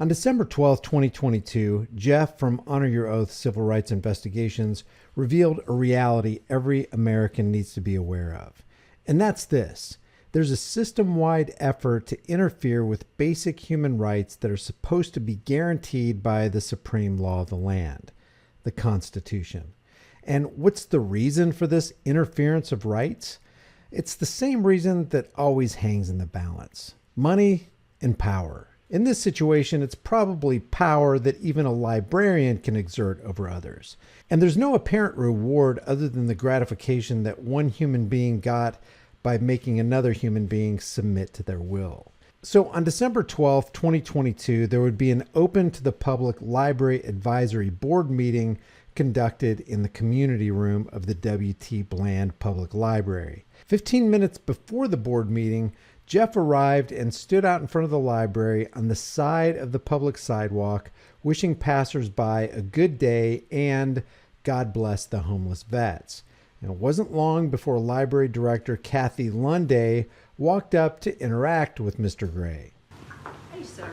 On December 12, 2022, Jeff from Honor Your Oath Civil Rights Investigations revealed a reality every American needs to be aware of. And that's this. There's a system-wide effort to interfere with basic human rights that are supposed to be guaranteed by the supreme law of the land, the Constitution. And what's the reason for this interference of rights? It's the same reason that always hangs in the balance: money and power. In this situation, it's probably power that even a librarian can exert over others. And there's no apparent reward other than the gratification that one human being got by making another human being submit to their will. So on December 12th, 2022, there would be an open to the public library advisory board meeting conducted in the community room of the W.T. Bland Public Library. 15 minutes before the board meeting, Jeff arrived and stood out in front of the library on the side of the public sidewalk, wishing passersby a good day and God bless the homeless vets. And it wasn't long before library director Kathy Lunday walked up to interact with Mr. Gray. Hey, sir.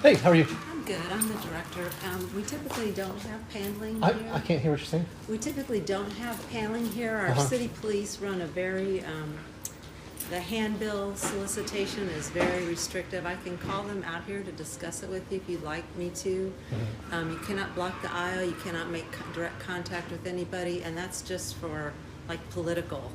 Hey, how are you? I'm good. I'm the director. We typically don't have paneling I here. can't hear what you're saying. We typically don't have paneling here. Our city police run a very, the handbill solicitation is very restrictive. I can call them out here to discuss it with you if you'd like me to. You cannot block the aisle. You cannot make direct contact with anybody, and that's just for like political.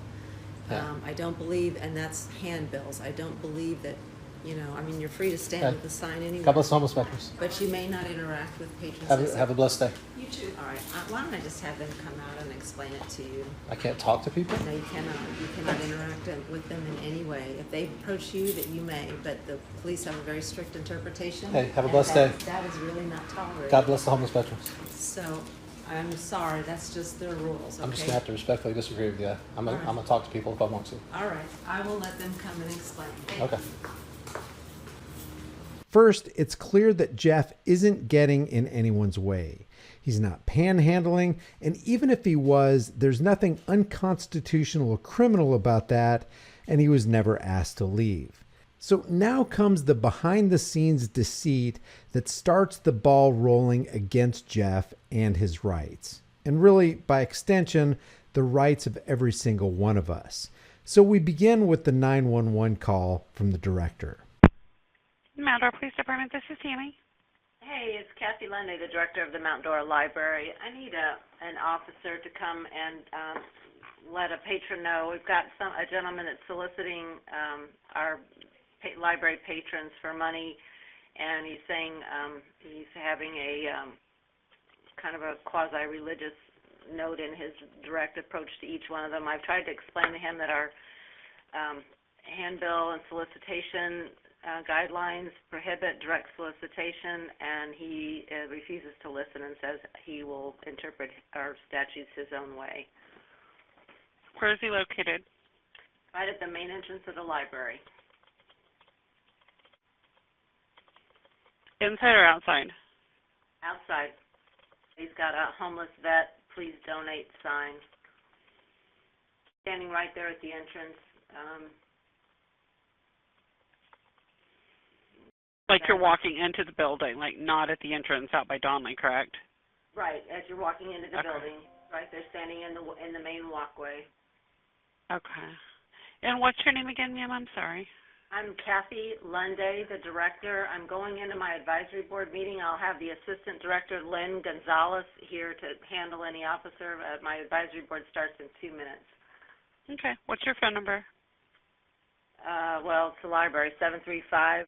Yeah. I don't believe, and that's handbills. I don't believe that, you know, I mean, you're free to stand Okay. with the sign anywhere. God bless the homeless veterans. But you may not interact with patrons. Have a blessed day. You too. All right. Why don't I just have them come out and explain it to you? I can't talk to people? No, you cannot. You cannot interact with them in any way. If they approach you, that you may, but the police have a very strict interpretation. Hey, have a and blessed day. That is really not tolerated. God bless the homeless veterans. So, I'm sorry. That's just their rules. I'm just Okay? gonna have to respectfully disagree with you. I'm All right. gonna talk to people if I want to. All right. I will let them come and explain. Thank Okay. you. First, it's clear that Jeff isn't getting in anyone's way. He's not panhandling, and even if he was, there's nothing unconstitutional or criminal about that, and he was never asked to leave. So now comes the behind-the-scenes deceit that starts the ball rolling against Jeff and his rights, and really, by extension, the rights of every single one of us. So we begin with the 911 call from the director. Mount Dora Police Department, this is Tammy. Hey, it's Kathy Lundy, the director of the Mount Dora Library. I need an officer to come and let a patron know. We've got a gentleman that's soliciting our library patrons for money, and he's saying he's having a kind of a quasi-religious note in his direct approach to each one of them. I've tried to explain to him that our handbill and solicitation guidelines prohibit direct solicitation, and he refuses to listen and says he will interpret our statutes his own way. Where is he located? Right at the main entrance of the library. Inside or outside? Outside. He's got a homeless vet, please donate sign. Standing right there at the entrance. Like you're walking into the building, like not at the entrance out by Donley, correct? Right, as you're walking into the Okay. building. Right there, standing in the main walkway. Okay. And what's your name again, ma'am? I'm sorry. I'm Kathy Lunday, the director. I'm going into my advisory board meeting. I'll have the assistant director, Lynn Gonzalez, here to handle any officer. My advisory board starts in 2 minutes. Okay. What's your phone number? Well, it's the library, 735.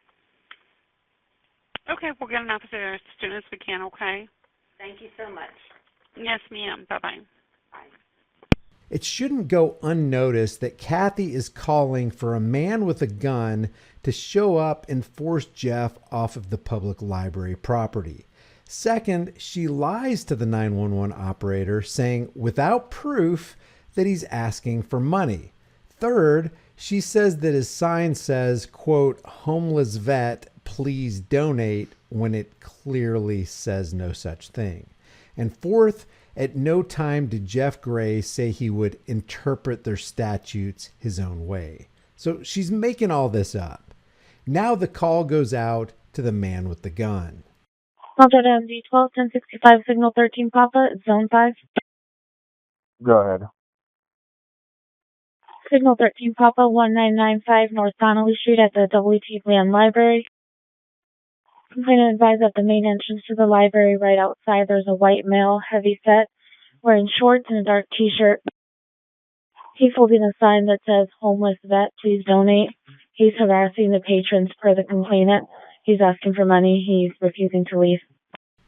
Okay, we'll get an officer there as soon as we can, okay? Thank you so much. Yes, ma'am. Bye-bye. Bye. It shouldn't go unnoticed that Kathy is calling for a man with a gun to show up and force Jeff off of the public library property. Second, she lies to the 911 operator, saying without proof that he's asking for money. Third, she says that his sign says, quote, homeless vet, please donate, when it clearly says no such thing. And fourth, at no time did Jeff Gray say he would interpret their statutes his own way. So she's making all this up. Now the call goes out to the man with the gun. Delta MD 12 1065 signal 13 Papa, zone 5. Go ahead. Signal 13 Papa 1995 North Donnelly Street at the WT Land Library. Complainant advised at the main entrance to the library right outside there's a white male, heavy set, wearing shorts and a dark t-shirt. He's holding a sign that says, "Homeless vet, please donate." He's harassing the patrons per the complainant. He's asking for money. He's refusing to leave.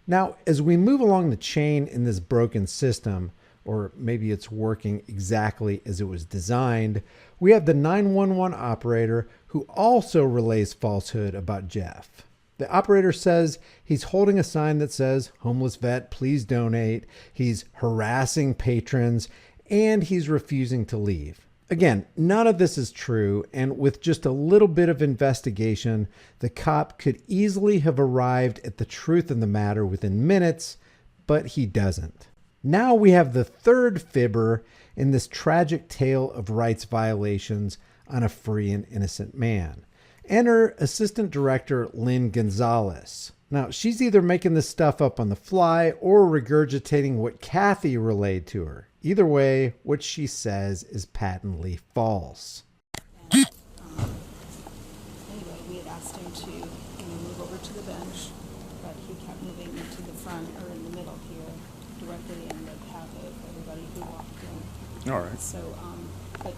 Now, as we move along the chain in this broken system, or maybe it's working exactly as it was designed, we have the 911 operator who also relays falsehood about Jeff. The operator says he's holding a sign that says, "Homeless vet, please donate." He's harassing patrons, and he's refusing to leave. Again, none of this is true, and with just a little bit of investigation, the cop could easily have arrived at the truth of the matter within minutes, but he doesn't. Now we have the third fibber in this tragic tale of rights violations on a free and innocent man. Enter Assistant Director Lynn Gonzalez. Now, she's either making this stuff up on the fly or regurgitating what Kathy relayed to her. Either way, what she says is patently false. Anyway, we had asked him to move over to the bench, but he kept moving into the front or in the middle here, directly in the path of everybody who walked in. All right. So, but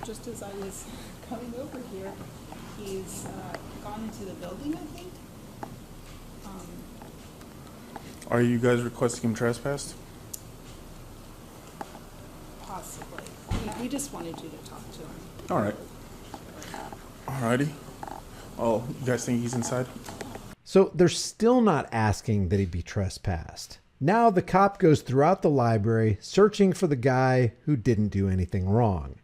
just as I was coming over here, he's gone into the building, I think. Are you guys requesting him trespassed? Possibly. We just wanted you to talk to him. All right. Alrighty. Oh, you guys think he's inside? So they're still not asking that he be trespassed. Now the cop goes throughout the library searching for the guy who didn't do anything wrong.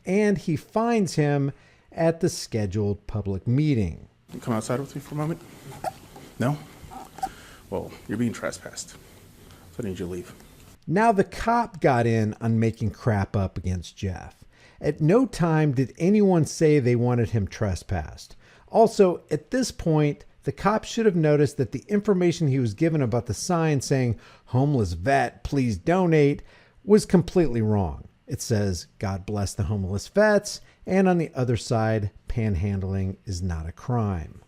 And he finds him at the scheduled public meeting. You come outside with me for a moment? No? Well, you're being trespassed. So I need you to leave. Now the cop got in on making crap up against Jeff. At no time did anyone say they wanted him trespassed. Also, at this point, the cop should have noticed that the information he was given about the sign saying, "Homeless vet, please donate," was completely wrong. It says, "God bless the homeless vets," and on the other side, panhandling is not a crime.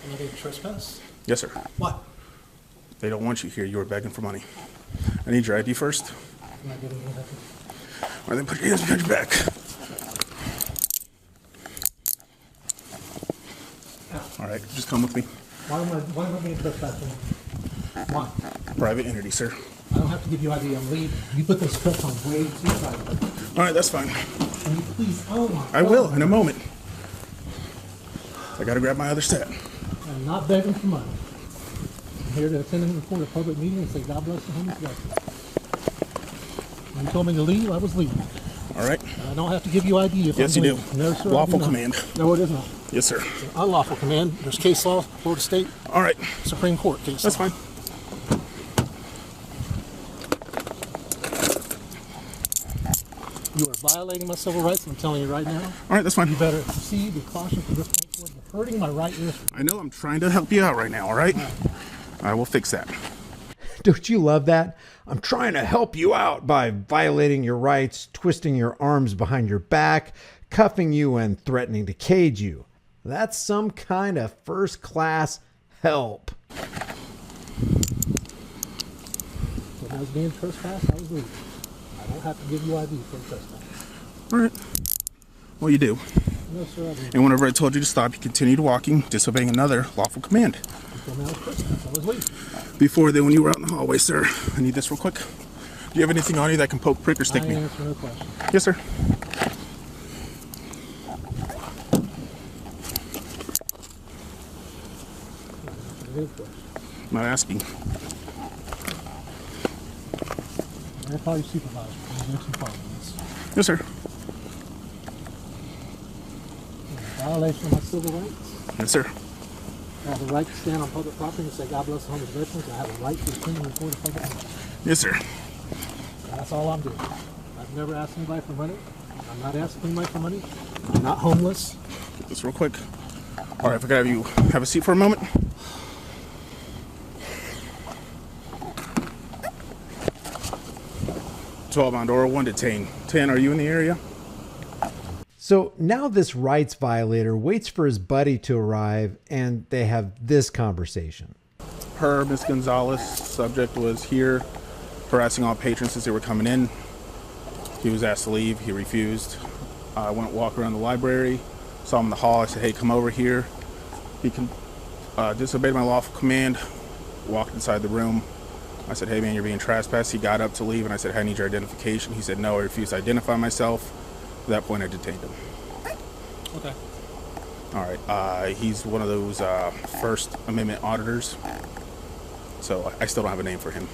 Another trespass? Yes, sir. What? They don't want you here. You were begging for money. I need your ID first. I'm not giving you nothing. All right, then put your hands behind your back. All right, just come with me. Why am I being trespassed? Why? Private entity, sir. I don't have to give you ID. I'm leaving. You put those strips on way too tight. All right, that's fine. Can you please? Oh my I God. will in a moment. I gotta grab my other set. I'm not begging for money. I'm here to attend and report a public meeting and say God bless the homeless veterans. When you told me to leave, I was leaving. All right. I don't have to give you ID if Yes, I'm you do. leaving. No, sir. I do Lawful not. command. No, it is not. Yes, sir. Unlawful command. There's case law, Florida State, All right, Supreme Court case that's law. fine. You are violating my civil rights, I'm telling you right now. All right, that's fine. You better proceed with caution from this point forward. You're hurting my right ear. I know I'm trying to help you out right now, all right? I will fix that. Don't you love that? I'm trying to help you out by violating your rights, twisting your arms behind your back, cuffing you, and threatening to cage you. That's some kind of first-class help. When I was being trespassed, I was leaving. I don't have to give you ID for trespass. All right. Well, you do. No, sir, I didn't. And whenever I told you to stop, you continued walking, disobeying another lawful command. You told me I was trespassed. I was leaving. Before then, when you were out in the hallway, sir, I need this real quick. Do you have anything on you that can poke, prick, or stick I me? answer no question. Yes, sir. It is a question. I'm not asking. I'll call your supervisor. I'll make some comments. Yes, sir. Violation of my civil rights. Yes, sir. I have a right to stand on public property and say God bless the homeless veterans. I have a right to attend and report a public meeting. Yes, sir. That's all I'm doing. I've never asked anybody for money. I'm not asking anybody for money. I'm not homeless. Get this real quick. All right, if I could have you have a seat for a moment. 12 Mondora, 1 detained. 10, are you in the area? So now this rights violator waits for his buddy to arrive, and they have this conversation. Per Ms. Gonzalez, subject was here harassing all patrons as they were coming in. He was asked to leave. He refused. I went walk around the library, saw him in the hall. I said, hey, come over here. He disobeyed my lawful command, walked inside the room. I said, hey, man, you're being trespassed. He got up to leave, and I said, I need your identification. He said, no, I refused to identify myself. At that point, I detained him. Okay. All right. He's one of those First Amendment auditors, so I still don't have a name for him.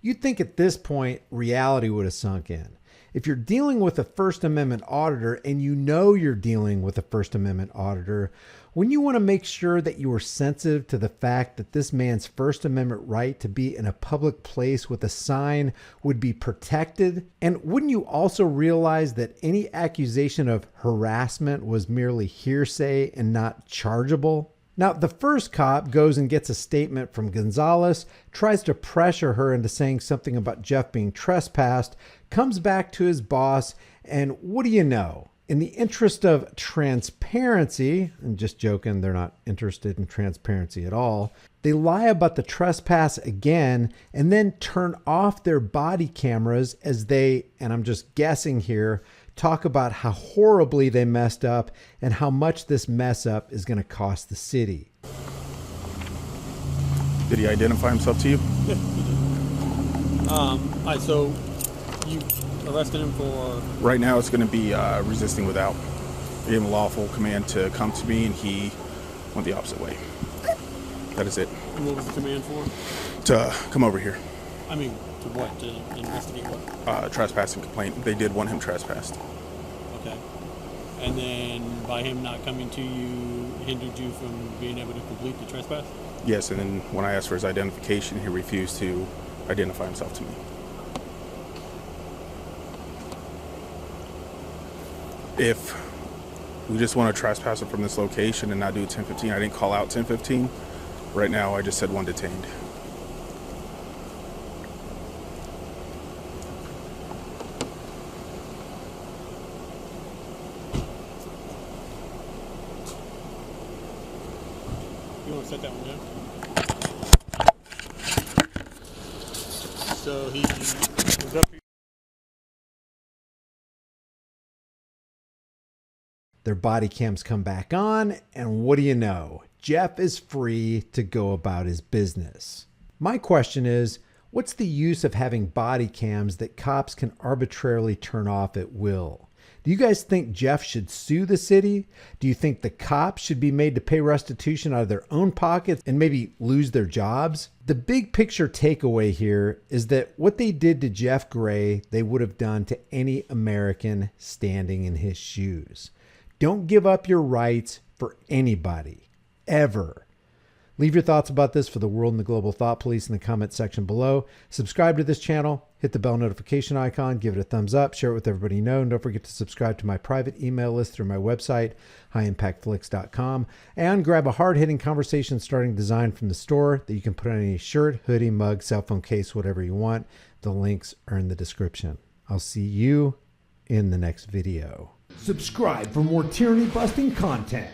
You'd think at this point, reality would have sunk in. If you're dealing with a First Amendment auditor and you know you're dealing with a First Amendment auditor, when you want to make sure that you are sensitive to the fact that this man's First Amendment right to be in a public place with a sign would be protected, and wouldn't you also realize that any accusation of harassment was merely hearsay and not chargeable? Now, the first cop goes and gets a statement from Gonzalez, tries to pressure her into saying something about Jeff being trespassed, comes back to his boss, and what do you know? In the interest of transparency, and just joking, they're not interested in transparency at all, they lie about the trespass again and then turn off their body cameras as they, and I'm just guessing here, talk about how horribly they messed up and how much this mess up is going to cost the city. Did he identify himself to you? Yeah, he did. All right, so you arrested him for... Right now it's going to be resisting without. I gave him a lawful command to come to me, and he went the opposite way. That is it. And what was the command for? To come over here. I mean, to what? To investigate what? Trespassing complaint. They did want him trespassed. Okay. And then by him not coming to you, hindered you from being able to complete the trespass? Yes, and then when I asked for his identification, he refused to identify himself to me. If we just want to trespass him from this location and not do 1015, I didn't call out 1015. Right now, I just said 1 detained. You want to set that one down? So he was up here. Their body cams come back on, and what do you know? Jeff is free to go about his business. My question is, what's the use of having body cams that cops can arbitrarily turn off at will? Do you guys think Jeff should sue the city? Do you think the cops should be made to pay restitution out of their own pockets and maybe lose their jobs? The big picture takeaway here is that what they did to Jeff Gray, they would have done to any American standing in his shoes. Don't give up your rights for anybody, ever. Leave your thoughts about this for the world and the global thought police in the comment section below. Subscribe to this channel, hit the bell notification icon, give it a thumbs up, share it with everybody you know, and don't forget to subscribe to my private email list through my website, highimpactflix.com, and grab a hard-hitting conversation starting design from the store that you can put on any shirt, hoodie, mug, cell phone case, whatever you want. The links are in the description. I'll see you in the next video. Subscribe for more tyranny-busting content.